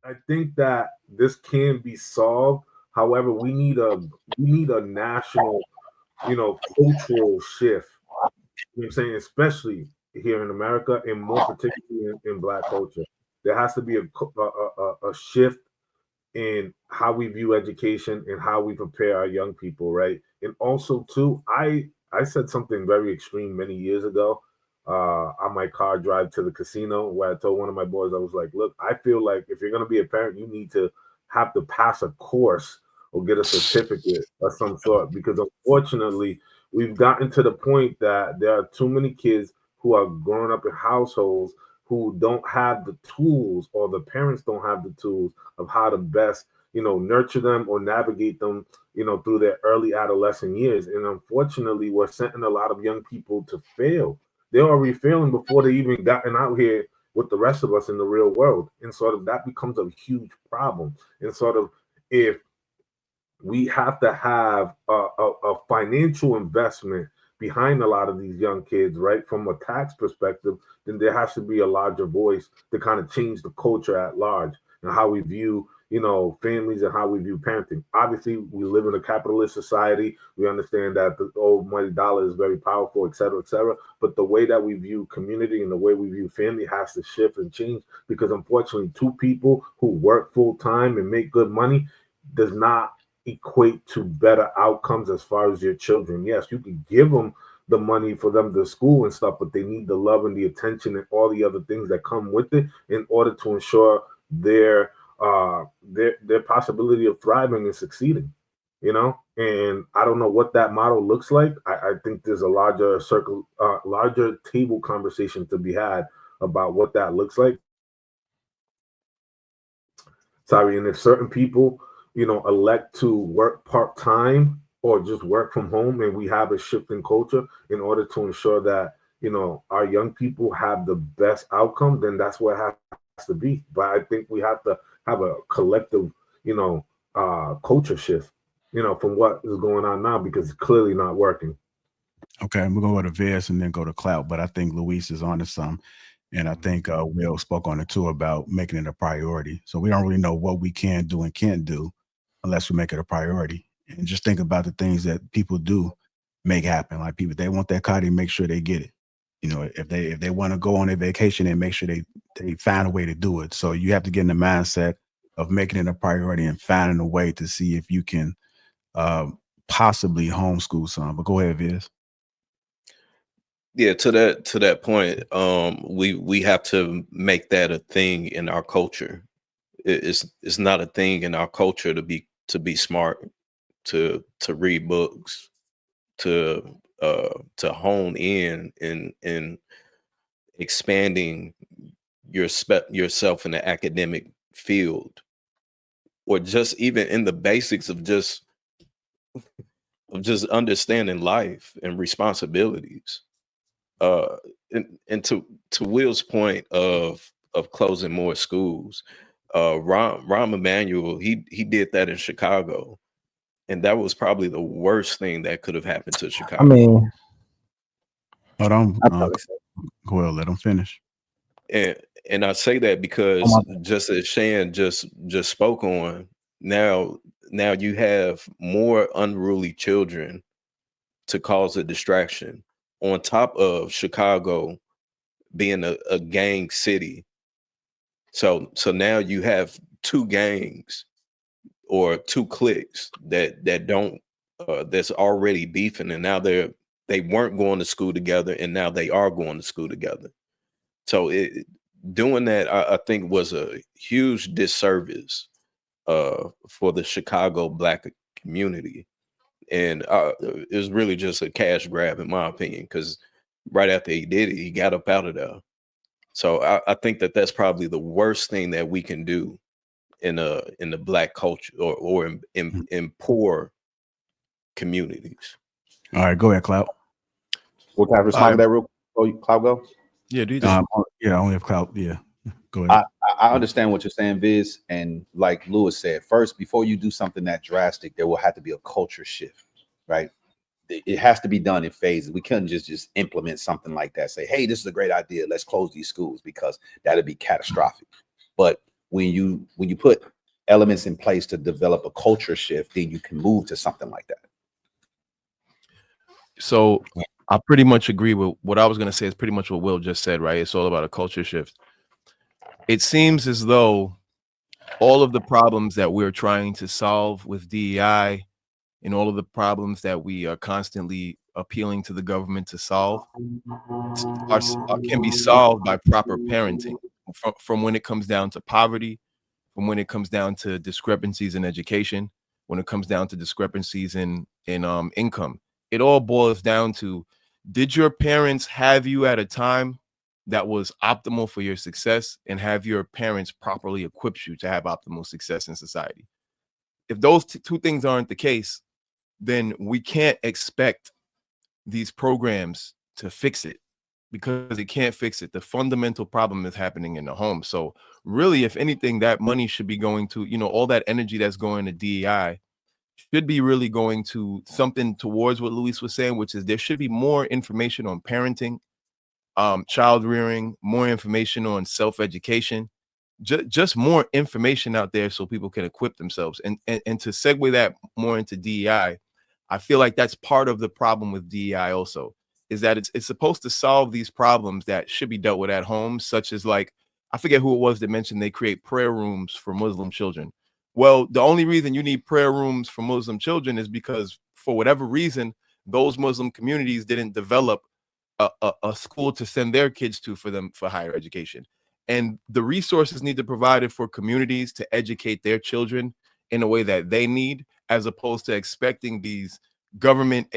I think that this can be solved. However, we need a national, cultural shift. You know what I'm saying? Especially here in America, and more particularly in Black culture, there has to be a shift in how we view education and how we prepare our young people, right? And also, too, I said something very extreme many years ago on my car drive to the casino, where I told one of my boys, I was like, "Look, I feel like if you're gonna be a parent, you need to have to pass a course or get a certificate of some sort, because unfortunately, we've gotten to the point that there are too many kids who are growing up in households who don't have the tools, or the parents don't have the tools of how to best, nurture them or navigate them, through their early adolescent years. And unfortunately, we're sending a lot of young people to fail. They're already failing before they even gotten out here with the rest of us in the real world. And sort of that becomes a huge problem. And sort of, if we have to have a financial investment behind a lot of these young kids, right? From a tax perspective, then there has to be a larger voice to kind of change the culture at large, and how we view, families, and how we view parenting. Obviously, we live in a capitalist society. We understand that the old money dollar is very powerful, et cetera, et cetera. But the way that we view community and the way we view family has to shift and change, because unfortunately, two people who work full time and make good money does not equate to better outcomes as far as your children. Yes, you can give them the money for them to school and stuff, but they need the love and the attention and all the other things that come with it in order to ensure their possibility of thriving and succeeding. And I don't know what that model looks like. I think there's a larger table conversation to be had about what that looks like. Sorry, and if certain people, elect to work part time or just work from home, and we have a shift in culture in order to ensure that, our young people have the best outcome, then that's what it has to be. But I think we have to have a collective, culture shift, from what is going on now, because it's clearly not working. Okay, we're gonna go to Viz and then go to Clout, but I think Luis is on to some, and I think Will spoke on it too about making it a priority. So we don't really know what we can do and can't do unless we make it a priority. And just think about the things that people do make happen. Like people, they want that car, they make sure they get it. If they want to go on a vacation, and make sure they find a way to do it. So you have to get in the mindset of making it a priority and finding a way to see if you can uh, possibly homeschool some. But go ahead, Viz. Yeah, to that point, we have to make that a thing in our culture. It's not a thing in our culture to be smart, to read books, to hone in expanding yourself in the academic field, or just even in the basics of just understanding life and responsibilities. uh and to Will's point of closing more schools, Rahm Emanuel, he did that in Chicago, and that was probably the worst thing that could have happened to I Chicago. mean, Hold on, I probably said, go ahead, let them finish. and and I say that oh my because, bad. just as Shan just spoke on, now you have more unruly children to cause a distraction, on top of Chicago being a gang city. So now you have two gangs, or two cliques that don't that's already beefing, and now they weren't going to school together, and now they are going to school together. So doing that, I think, was a huge disservice for the Chicago Black community, and it was really just a cash grab, in my opinion, because right after he did it, he got up out of there. So I think that that's probably the worst thing that we can do in the Black culture, or in poor communities. All right, go ahead, Clout. Well, can I respond to that real quick before Cloud go? Yeah, do that. Yeah, only if Clout. Yeah, go I, ahead. I understand what you're saying, Viz. And like Lewis said, first, before you do something that drastic, there will have to be a culture shift, right? It has to be done in phases. We couldn't just implement something like that. Say, hey, this is a great idea. Let's close these schools, because that'd be catastrophic. But when you put elements in place to develop a culture shift, then you can move to something like that. So I pretty much agree with what I was going to say. Is pretty much what Will just said, right? It's all about a culture shift. It seems as though all of the problems that we're trying to solve with DEI and all of the problems that we are constantly appealing to the government to solve can be solved by proper parenting, from when it comes down to poverty, from when it comes down to discrepancies in education, when it comes down to discrepancies in income. It all boils down to, did your parents have you at a time that was optimal for your success, and have your parents properly equipped you to have optimal success in society? If those two things aren't the case, then we can't expect these programs to fix it, because it can't fix it. The fundamental problem is happening in the home. So really, if anything, that money should be going to, all that energy that's going to DEI should be really going to something towards what Luis was saying, which is there should be more information on parenting, child rearing, more information on self-education, just more information out there so people can equip themselves. And to segue that more into DEI, I feel like that's part of the problem with DEI also, is that it's supposed to solve these problems that should be dealt with at home, such as, like, I forget who it was that mentioned they create prayer rooms for Muslim children. Well, the only reason you need prayer rooms for Muslim children is because, for whatever reason, those Muslim communities didn't develop a school to send their kids to for higher education. And the resources need to be provided for communities to educate their children in a way that they need, as opposed to expecting these government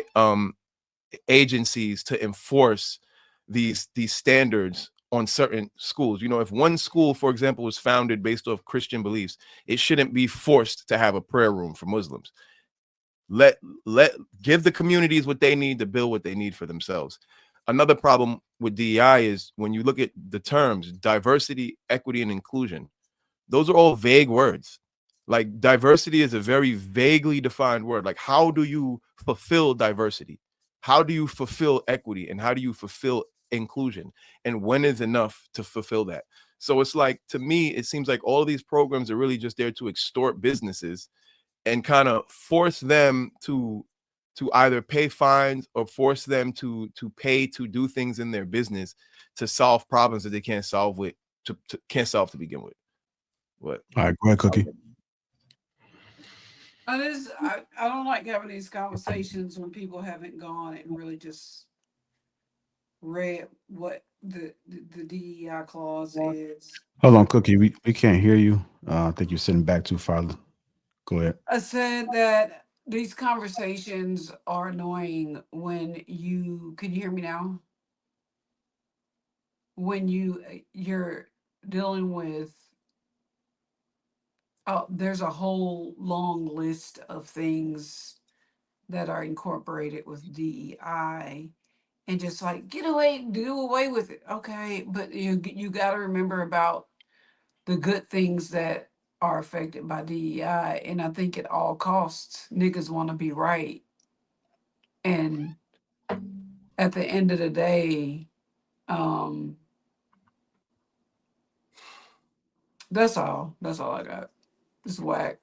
agencies to enforce these standards on certain schools. If one school, for example, was founded based off Christian beliefs, it shouldn't be forced to have a prayer room for Muslims. Give the communities what they need to build what they need for themselves. Another problem with DEI is when you look at the terms diversity, equity, and inclusion, those are all vague words. Like, diversity is a very vaguely defined word. Like, how do you fulfill diversity? How do you fulfill equity? And how do you fulfill inclusion? And when is enough to fulfill that? So it's like, to me, it seems like all of these programs are really just there to extort businesses and kind of force them to either pay fines or force them to pay to do things in their business to solve problems that they can't solve to begin with. What? All right, go ahead, Cookie. I don't like having these conversations when people haven't gone and really just read what the DEI clause is. Hold on, Cookie. We can't hear you. I think you're sitting back too far. Go ahead. I said that these conversations are annoying when can you hear me now? When you're dealing with, there's a whole long list of things that are incorporated with DEI, and just like, do away with it. Okay, but you got to remember about the good things that are affected by DEI. And I think at all costs, niggas want to be right. And at the end of the day, that's all I got. It's whack.